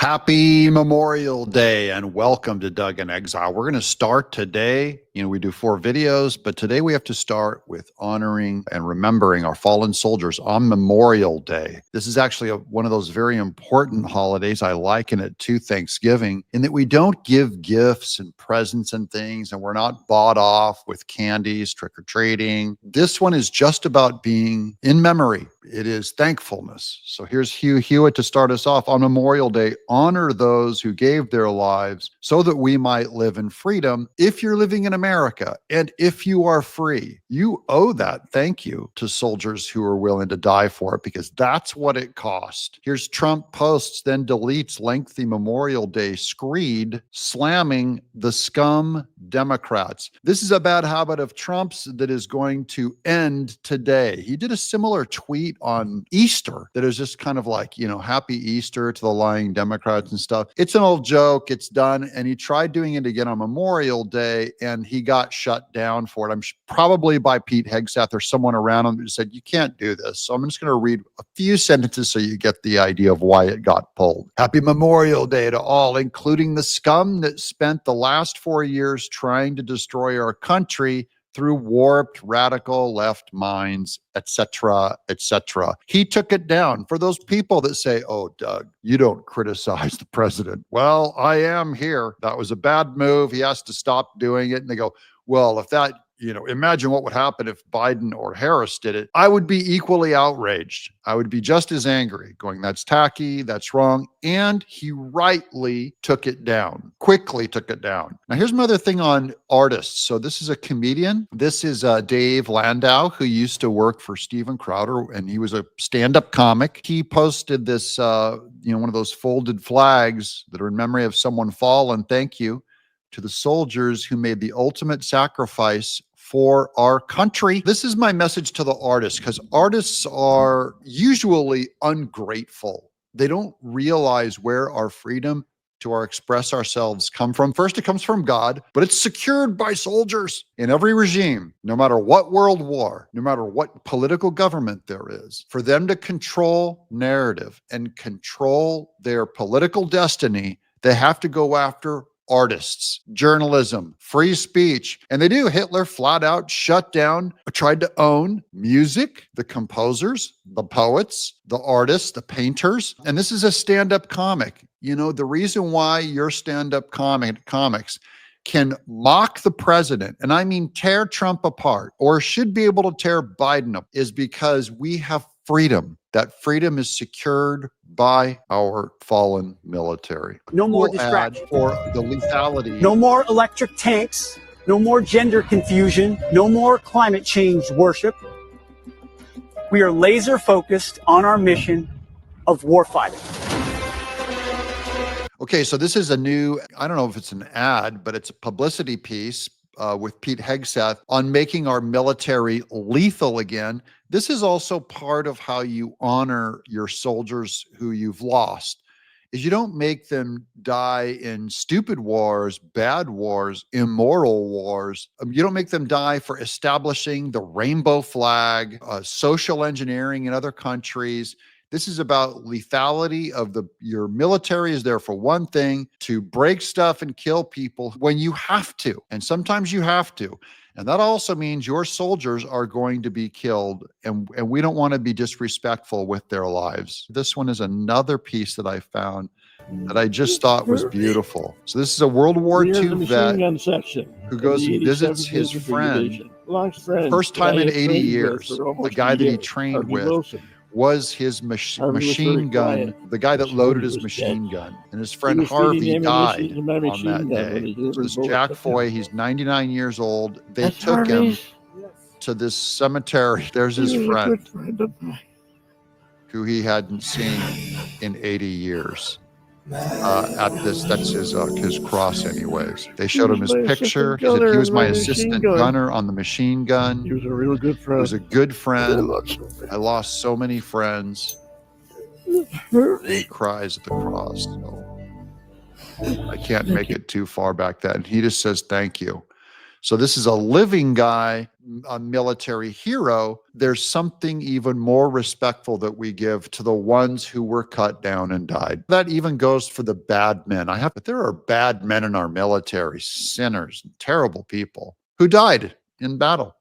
Happy Memorial Day and welcome to Doug in Exile. We're going to start today. We do 4 videos, but today we have to start with honoring and remembering our fallen soldiers on Memorial Day. This is actually one of those very important holidays. I liken it to Thanksgiving in that we don't give gifts and presents and things, and we're not bought off with candies, trick-or-treating. This one is just about being in memory. It is thankfulness. So here's Hugh Hewitt to start us off. On Memorial Day, honor those who gave their lives so that we might live in freedom. If you're living in America and if you are free, you owe that thank you to soldiers who are willing to die for it, because that's what it cost. Here's Trump posts, then deletes lengthy Memorial Day screed slamming the scum Democrats. This is a bad habit of Trump's that is going to end today. He did a similar tweet on Easter that is just kind of like, happy Easter to the lying Democrats and stuff. It's an old joke. It's done. And he tried doing it again on Memorial Day and he got shut down for it. I'm probably by Pete Hegseth or someone around him who said, you can't do this. So I'm just going to read a few sentences so you get the idea of why it got pulled. Happy Memorial Day to all, including the scum that spent the last 4 years trying to destroy our country through warped radical left minds, etc., etc. He took it down. For those people that say, oh, Doug, you don't criticize the president. Well, I am here. That was a bad move. He has to stop doing it. And they go, well, if that, imagine what would happen if Biden or Harris did it. I would be equally outraged. I would be just as angry, going, that's tacky, that's wrong. And he rightly took it down, quickly took it down. Now, here's another thing on artists. So this is a comedian. This is Dave Landau, who used to work for Steven Crowder, and he was a stand-up comic. He posted this, one of those folded flags that are in memory of someone fallen. Thank you to the soldiers who made the ultimate sacrifice for our country. This is my message to the artists, because artists are usually ungrateful. They don't realize where our freedom to express ourselves come from. First, it comes from God, but it's secured by soldiers in every regime, no matter what world war, no matter what political government there is. For them to control narrative and control their political destiny, they have to go after artists, journalism, free speech. And they do. Hitler flat out shut down, tried to own music, the composers, the poets, the artists, the painters. And this is a stand-up comic. The reason why your stand-up comics can mock the president, and I mean tear Trump apart, or should be able to tear Biden up, is because we have freedom. That freedom is secured by our fallen military. No more distraction. For the lethality. No more electric tanks. No more gender confusion. No more climate change worship. We are laser focused on our mission of warfighting. Okay, so this is a new, I don't know if it's an ad, but it's a publicity piece with Pete Hegseth on making our military lethal again. This is also part of how you honor your soldiers who you've lost, is you don't make them die in stupid wars, bad wars, immoral wars. You don't make them die for establishing the rainbow flag, social engineering in other countries. This is about lethality of your military is there for one thing, to break stuff and kill people when you have to. And sometimes you have to. And that also means your soldiers are going to be killed. And we don't want to be disrespectful with their lives. This one is another piece that I found that I just thought was beautiful. So this is a World War II vet who goes and visits his friend. First time in 80 years, the guy that he trained with was his machine gun, the guy that loaded his machine gun. And his friend Harvey died on that day. It was Jack Foy. He's 99 years old. They took him to this cemetery. There's his friend who he hadn't seen in 80 years. That's his cross anyways. They showed him his picture. He said he was my assistant gunner on the machine gun. He was a real good friend. He was a good friend. I lost so many friends. He cries at the cross. So I can't make it too far back then. He just says thank you. So this is a living guy, a military hero. There's something even more respectful that we give to the ones who were cut down and died. That even goes for the bad men. But there are bad men in our military, sinners, terrible people who died in battle.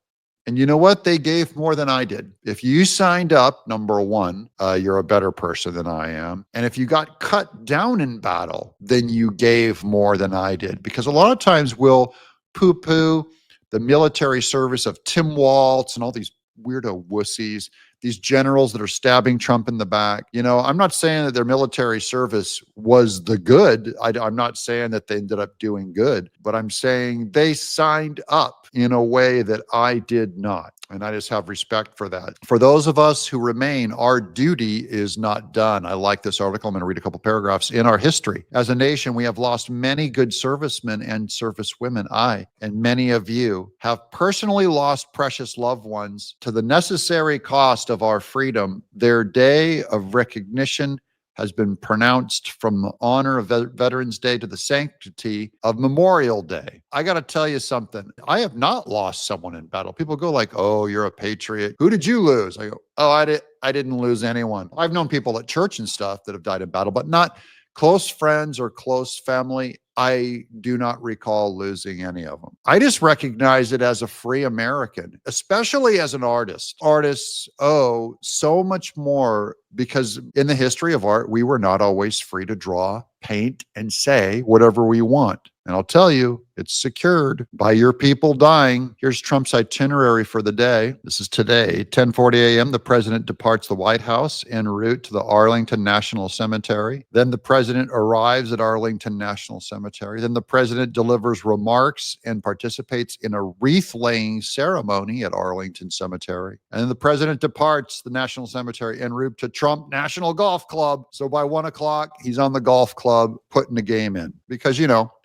And you know what? They gave more than I did. If you signed up, number one, you're a better person than I am. And if you got cut down in battle, then you gave more than I did. Because a lot of times we'll poo poo the military service of Tim Waltz and all these weirdo wussies, these generals that are stabbing Trump in the back. I'm not saying that their military service was the good. I'm not saying that they ended up doing good, but I'm saying they signed up in a way that I did not. And I just have respect for that. For those of us who remain, our duty is not done. I like this article. I'm going to read a couple paragraphs. In our history, as a nation, we have lost many good servicemen and servicewomen. I and many of you have personally lost precious loved ones to the necessary cost of our freedom. Their day of recognition has been pronounced from the honor of Veterans Day to the sanctity of Memorial Day. I got to tell you something. I have not lost someone in battle. People go like, "Oh, you're a patriot. Who did you lose?" I go, "Oh, I didn't lose anyone." I've known people at church and stuff that have died in battle, but not close friends or close family. I do not recall losing any of them. I just recognize it as a free American, especially as an artist. Artists owe so much more because in the history of art, we were not always free to draw, paint, and say whatever we want. And I'll tell you, it's secured by your people dying. Here's Trump's itinerary for the day. This is today, 10:40 a.m. The president departs the White House en route to the Arlington National Cemetery. Then the president arrives at Arlington National Cemetery. Then the president delivers remarks and participates in a wreath-laying ceremony at Arlington Cemetery. And then the president departs the National Cemetery en route to Trump National Golf Club. So by 1 o'clock, he's on the golf club putting the game in. Because,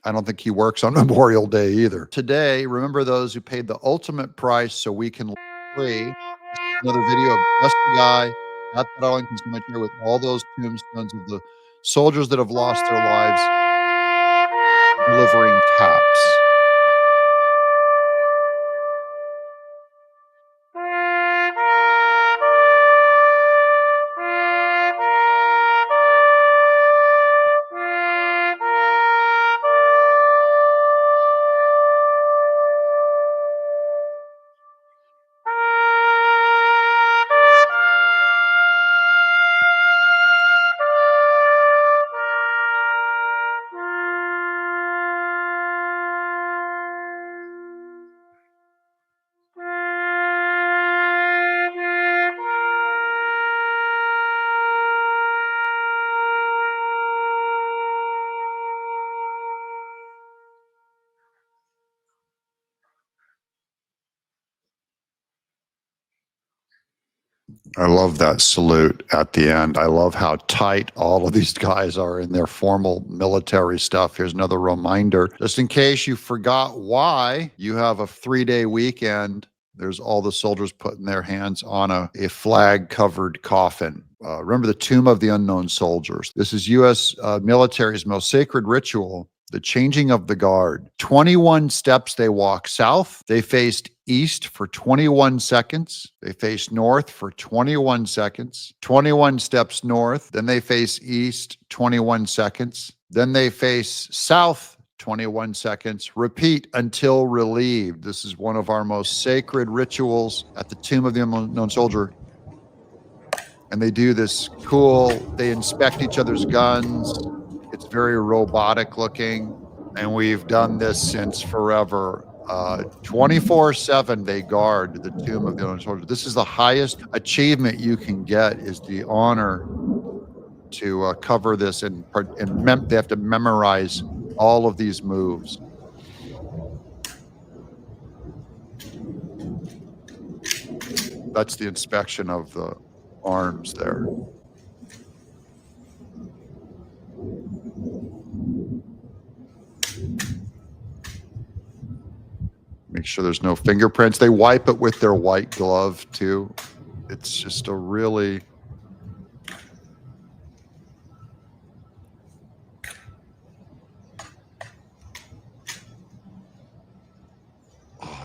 I don't think he works on Memorial Day either. Today, remember those who paid the ultimate price so we can live free. This is another video of just a guy at the Arlington Cemetery with all those tombstones of the soldiers that have lost their lives delivering taps. I love that salute at the end. I love how tight all of these guys are in their formal military stuff. Here's another reminder, just in case you forgot why you have a 3-day weekend. There's all the soldiers putting their hands on a flag-covered coffin. Remember the Tomb of the Unknown Soldiers. This is U.S. Military's most sacred ritual, the changing of the guard. 21 steps they walk south. They faced east for 21 seconds. They face north for 21 seconds. 21 steps north. Then they face east, 21 seconds. Then they face south, 21 seconds. Repeat until relieved. This is one of our most sacred rituals at the Tomb of the Unknown Soldier. And they do this they inspect each other's guns. It's very robotic looking. And we've done this since forever. 24/7 they guard the Tomb of the Unknown Soldier. This is the highest achievement you can get, is the honor to cover this, and they have to memorize all of these moves. That's the inspection of the arms there. Make sure there's no fingerprints. They wipe it with their white glove too. It's just a really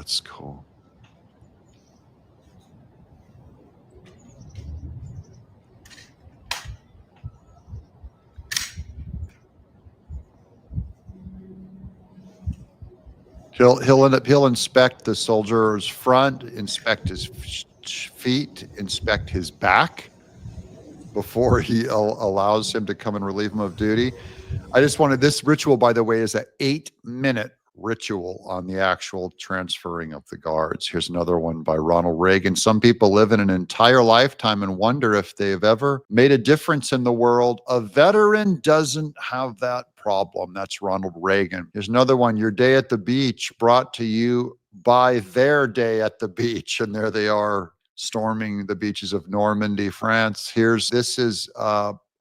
that's cool. He'll inspect the soldier's front, inspect his feet, inspect his back before he allows him to come and relieve him of duty. I just wanted this ritual, by the way, is an 8-minute ritual on the actual transferring of the guards. Here's another one by Ronald Reagan. Some people live in an entire lifetime and wonder if they've ever made a difference in the world. A veteran doesn't have that problem. That's Ronald Reagan. Here's another one. Your day at the beach brought to you by their day at the beach. And there they are storming the beaches of Normandy, France. This is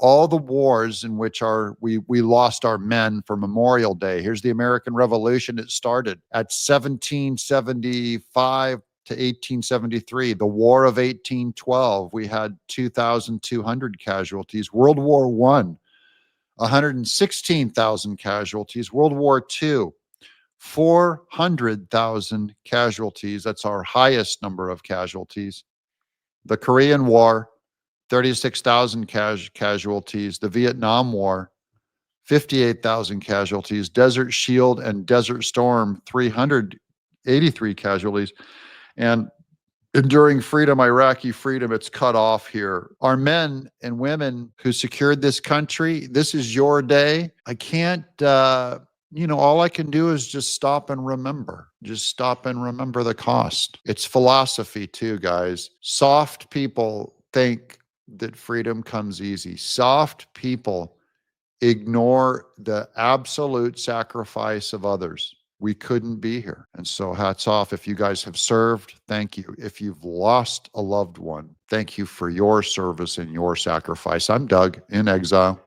all the wars in which we lost our men for Memorial Day. Here's the American Revolution. It started at 1775 to 1873. The War of 1812, we had 2,200 casualties. World War I, 116,000 casualties. World War II, 400,000 casualties. That's our highest number of casualties. The Korean War, 36,000 casualties. The Vietnam War, 58,000 casualties. Desert Shield and Desert Storm, 383 casualties. And enduring freedom, Iraqi freedom, it's cut off here. Our men and women who secured this country, this is your day. I can't, all I can do is just stop and remember. Just stop and remember the cost. It's philosophy too, guys. Soft people think that freedom comes easy. Soft people ignore the absolute sacrifice of others. We couldn't be here. And so hats off. If you guys have served, thank you. If you've lost a loved one, thank you for your service and your sacrifice. I'm Doug, in exile.